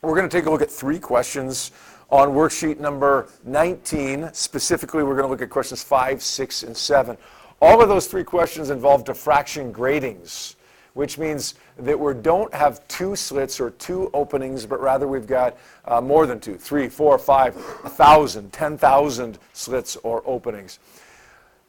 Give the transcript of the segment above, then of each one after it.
We're going to take a look at 3 questions on worksheet number 19. Specifically, we're going to look at questions 5, 6, and 7. All of those 3 questions involve diffraction gratings, which means that we don't have 2 slits or 2 openings, but rather we've got more than 2, 3, 4, 5, 1,000, 10,000 slits or openings.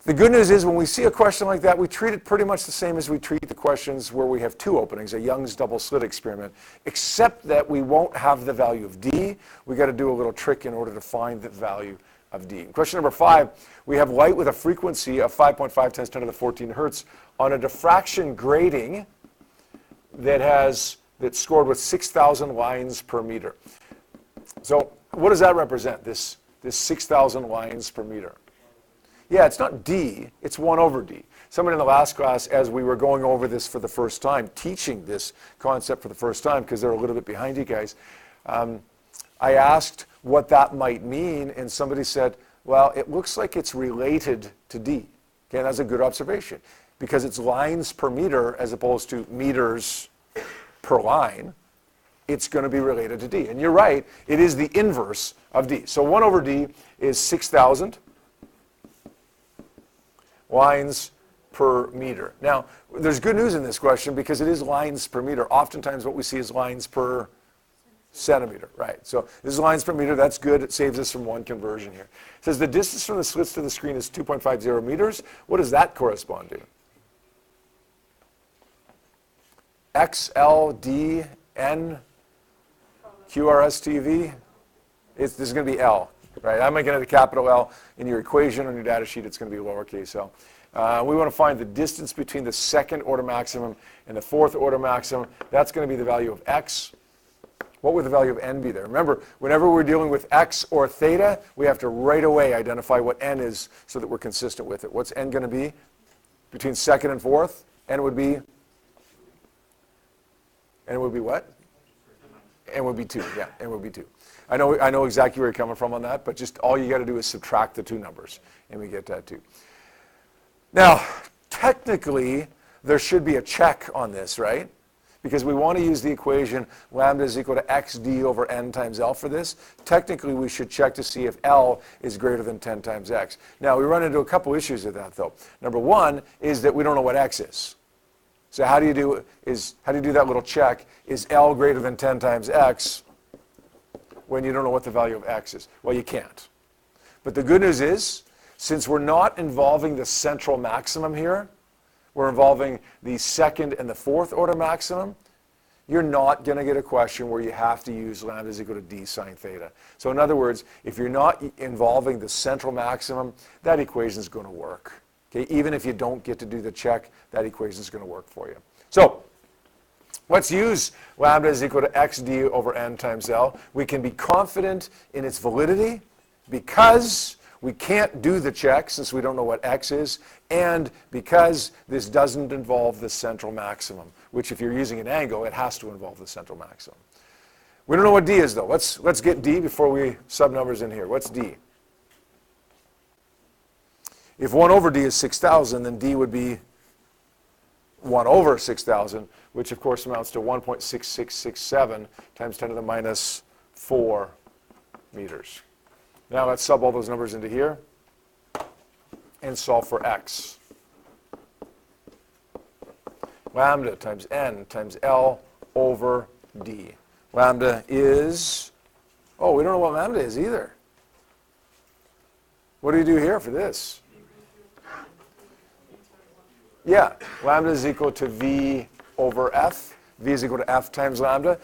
The good news is when we see a question like that, we treat it pretty much the same as we treat the questions where we have 2 openings, a Young's double slit experiment, except that we won't have the value of D. We've got to do a little trick in order to find the value of D. In question number 5, we have light with a frequency of 5.5 times 10 to the 14 hertz on a diffraction grating that's scored with 6,000 lines per meter. So what does that represent, this 6,000 lines per meter? Yeah, it's not D, it's 1 over D. Someone in the last class, as we were going over this for the first time, teaching this concept for the first time, because they're a little bit behind you guys, I asked what that might mean, and somebody said, well, it looks like it's related to D. Okay, that's a good observation, because it's lines per meter as opposed to meters per line. It's going to be related to D. And you're right, it is the inverse of D. So 1 over D is 6,000 lines per meter. Now, there's good news in this question because it is lines per meter. Oftentimes what we see is lines per centimeter, right? So this is lines per meter. That's good. It saves us from 1 conversion here. It says the distance from the slits to the screen is 2.50 meters. What does that correspond to? X, L, D, N, Q, R, S, T, V? This is going to be L. Right, I'm making it a capital L. In your equation on your data sheet, it's going to be lowercase l. We want to find the distance between the 2nd order maximum and the 4th order maximum. That's going to be the value of x. What would the value of n be there? Remember, whenever we're dealing with x or theta, we have to right away identify what n is so that we're consistent with it. What's n going to be? Between 2nd and 4th, n would be what? N would be 2. Yeah, n would be 2. I know exactly where you're coming from on that, but just all you got to do is subtract the 2 numbers, and we get that 2. Now, technically, there should be a check on this, right? Because we want to use the equation lambda is equal to xd over n times L for this. Technically, we should check to see if L is greater than 10 times x. Now, we run into a couple issues with that, though. Number 1 is that we don't know what x is. So how do you do that little check? Is L greater than 10 times x? When you don't know what the value of x is? Well, you can't. But the good news is, since we're not involving the central maximum here, we're involving the 2nd and the 4th order maximum, you're not going to get a question where you have to use lambda is equal to d sine theta. So in other words, if you're not involving the central maximum, that equation is going to work. Okay? Even if you don't get to do the check, that equation is going to work for you. So let's use lambda is equal to xd over n times L. We can be confident in its validity because we can't do the check since we don't know what x is, and because this doesn't involve the central maximum, which if you're using an angle, it has to involve the central maximum. We don't know what d is, though. Let's get d before we sub numbers in here. What's d? If 1 over d is 6,000, then d would be 1 over 6,000, which of course amounts to 1.6667 times 10 to the minus 4 meters. Now let's sub all those numbers into here and solve for x. Lambda times n times L over d. Lambda is, oh, we don't know what lambda is either. What do you do here for this? Yeah, lambda is equal to v over f. V is equal to f times lambda.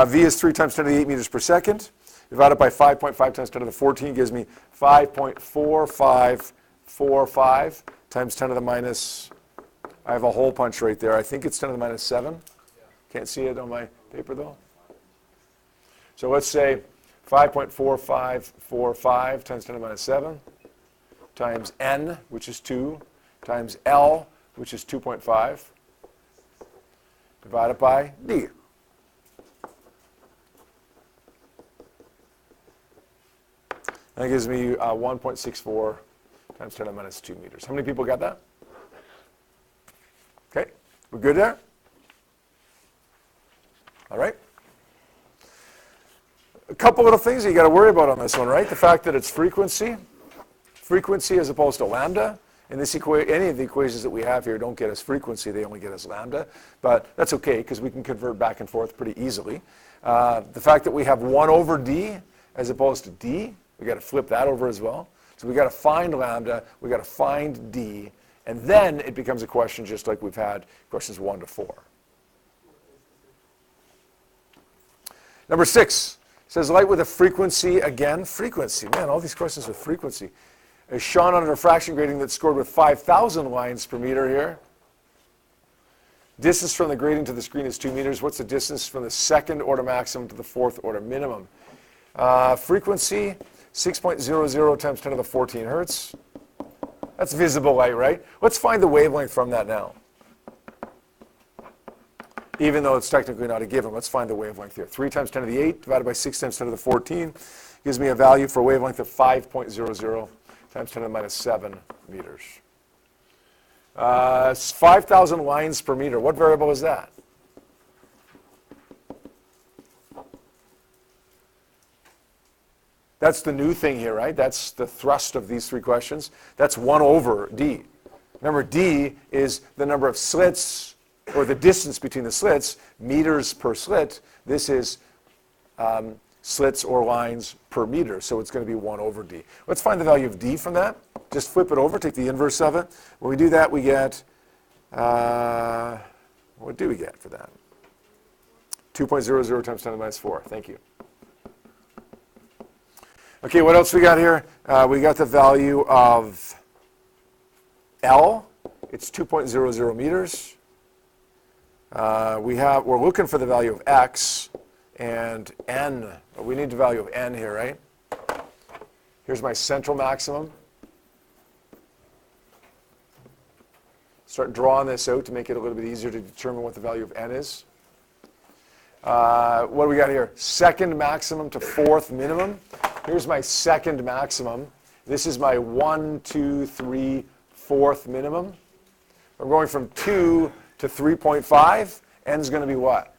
V is 3 times 10 to the 8 meters per second. Divided by 5.5 times 10 to the 14 gives me 5.4545 times 10 to the minus, I have a hole punch right there. I think it's 10 to the minus 7. Can't see it on my paper though. So let's say 5.4545 times 10 to the minus 7 times n, which is 2, times L, which is 2.5, divided by d. That gives me 1.64 times 10 to the minus 2 meters. How many people got that? Okay, we're good there? All right. A couple little things that you got to worry about on this one, right? The fact that it's frequency as opposed to lambda. In this any of the equations that we have here don't get us frequency, they only get us lambda. But that's okay, because we can convert back and forth pretty easily. The fact that we have 1 over d as opposed to d, we got to flip that over as well. So we got to find lambda, we got to find d, and then it becomes a question just like we've had questions 1 to 4. Number 6 says light with a frequency, again, frequency. Man, all these questions with frequency. Is shown on a diffraction grating that's scored with 5,000 lines per meter here. Distance from the grating to the screen is 2 meters. What's the distance from the second order maximum to the fourth order minimum? Frequency, 6.00 times 10 to the 14 hertz. That's visible light, right? Let's find the wavelength from that now. Even though it's technically not a given, let's find the wavelength here. 3 times 10 to the 8 divided by 6 times 10 to the 14 gives me a value for a wavelength of 5.00 times 10 to the minus 7 meters. 5,000 lines per meter. What variable is that? That's the new thing here, right? That's the thrust of these 3 questions. That's 1 over d. Remember, d is the number of slits, or the distance between the slits, meters per slit. This is slits or lines per meter, so it's going to be 1 over d. Let's find the value of d from that. Just flip it over, take the inverse of it. When we do that, we get, what do we get for that? 2.00 times 10 to the minus 4. Thank you. Okay, what else we got here? We got the value of L. It's 2.00 meters. We're looking for the value of X and N. We need the value of N here, right? Here's my central maximum. Start drawing this out to make it a little bit easier to determine what the value of N is. What do we got here? Second maximum to fourth minimum. Here's my second maximum. This is my 1, 2, 3, fourth minimum. I'm going from 2 to 3.5. N's going to be what?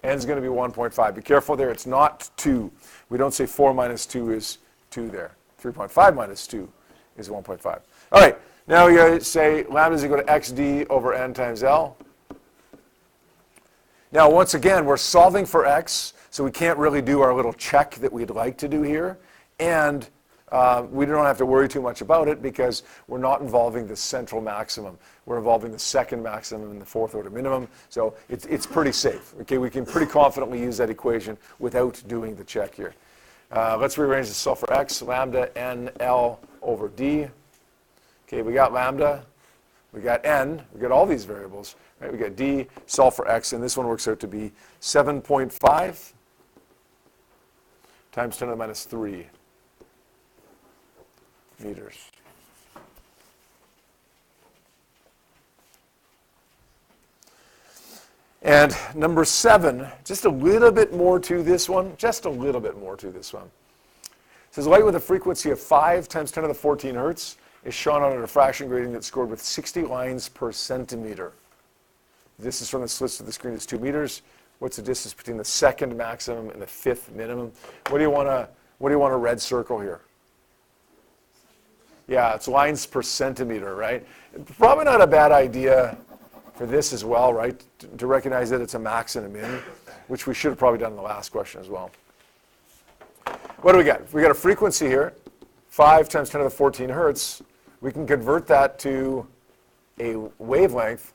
N's going to be 1.5. Be careful there. It's not 2. We don't say 4 minus 2 is 2 there. 3.5 minus 2 is 1.5. All right. Now we got to say lambda is equal to xd over n times L. Now, once again, we're solving for x, so we can't really do our little check that we'd like to do here. And we don't have to worry too much about it because we're not involving the central maximum. We're involving the second maximum and the fourth order minimum. So it's pretty safe. Okay, we can pretty confidently use that equation without doing the check here. Let's rearrange the solve for x, lambda n L over d. Okay, we got lambda, we got n, we got all these variables. Right? We got d, solve for x, and this one works out to be 7.5 times 10 to the minus 3 meters. And number 7, just a little bit more to this one, just a little bit more to this one. It says light with a frequency of 5 times 10 to the 14 hertz is shown on a diffraction grating that's scored with 60 lines per centimeter. The distance from the slits to the screen is 2 meters. What's the distance between the second maximum and the fifth minimum? What do you want to red circle here? Yeah, it's lines per centimeter, right? Probably not a bad idea for this as well, right? To recognize that it's a max and a min, which we should have probably done in the last question as well. What do we got? We got a frequency here, 5 times 10 to the 14 hertz. We can convert that to a wavelength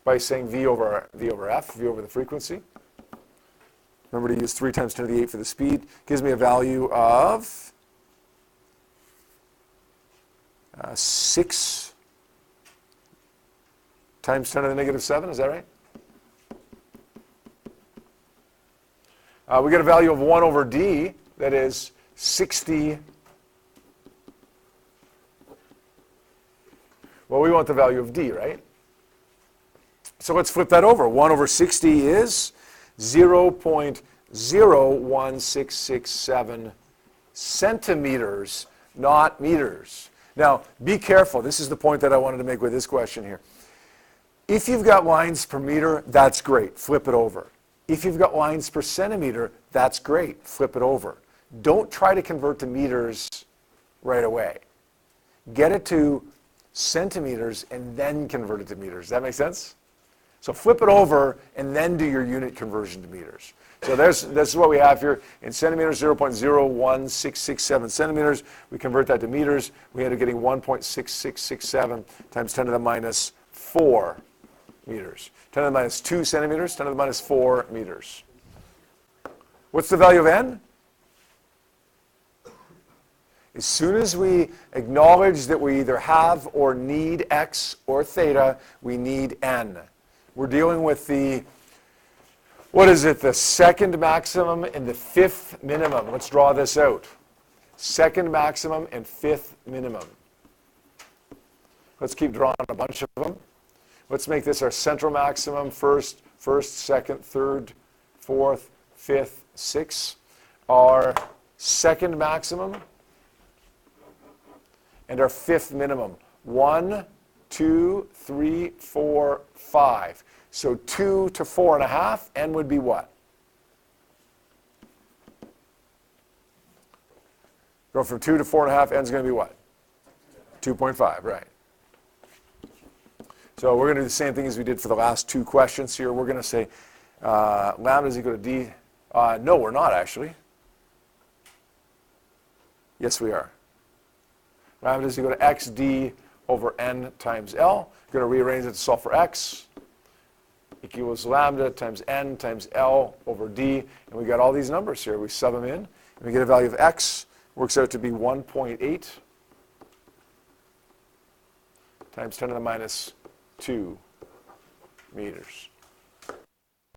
by saying V over F, V over the frequency. Remember to use 3 times 10 to the 8 for the speed. Gives me a value of 6 times 10 to the negative 7, is that right? We get a value of 1 over d, that is 60. Well, we want the value of d, right? So let's flip that over. 1 over 60 is 0.01667 centimeters, not meters. Now, be careful. This is the point that I wanted to make with this question here. If you've got lines per meter, that's great. Flip it over. If you've got lines per centimeter, that's great. Flip it over. Don't try to convert to meters right away. Get it to centimeters and then convert it to meters. Does that make sense? So flip it over and then do your unit conversion to meters. So this is what we have here. In centimeters, 0.01667 centimeters. We convert that to meters. We end up getting 1.6667 times 10 to the minus 4 meters. 10 to the minus 2 centimeters, 10 to the minus 4 meters. What's the value of n? As soon as we acknowledge that we either have or need x or theta, we need n. We're dealing with the, what is it, the second maximum and the fifth minimum. Let's draw this out. Second maximum and fifth minimum. Let's keep drawing a bunch of them. Let's make this our central maximum, first, second, third, fourth, fifth, sixth. Our second maximum and our fifth minimum. 1, 2, 3, 4, 5. So 2 to 4.5, n would be what? Go from 2 to 4.5, n is going to be what? 2.5, right. So we're going to do the same thing as we did for the last two questions here. We're going to say lambda is equal to d. No, we're not actually. Yes, we are. Lambda is equal to xd over n times L. We're going to rearrange it to solve for x. Equals lambda times n times L over d. And we got all these numbers here. We sub them in. And we get a value of x. Works out to be 1.8 times 10 to the minus 2 meters.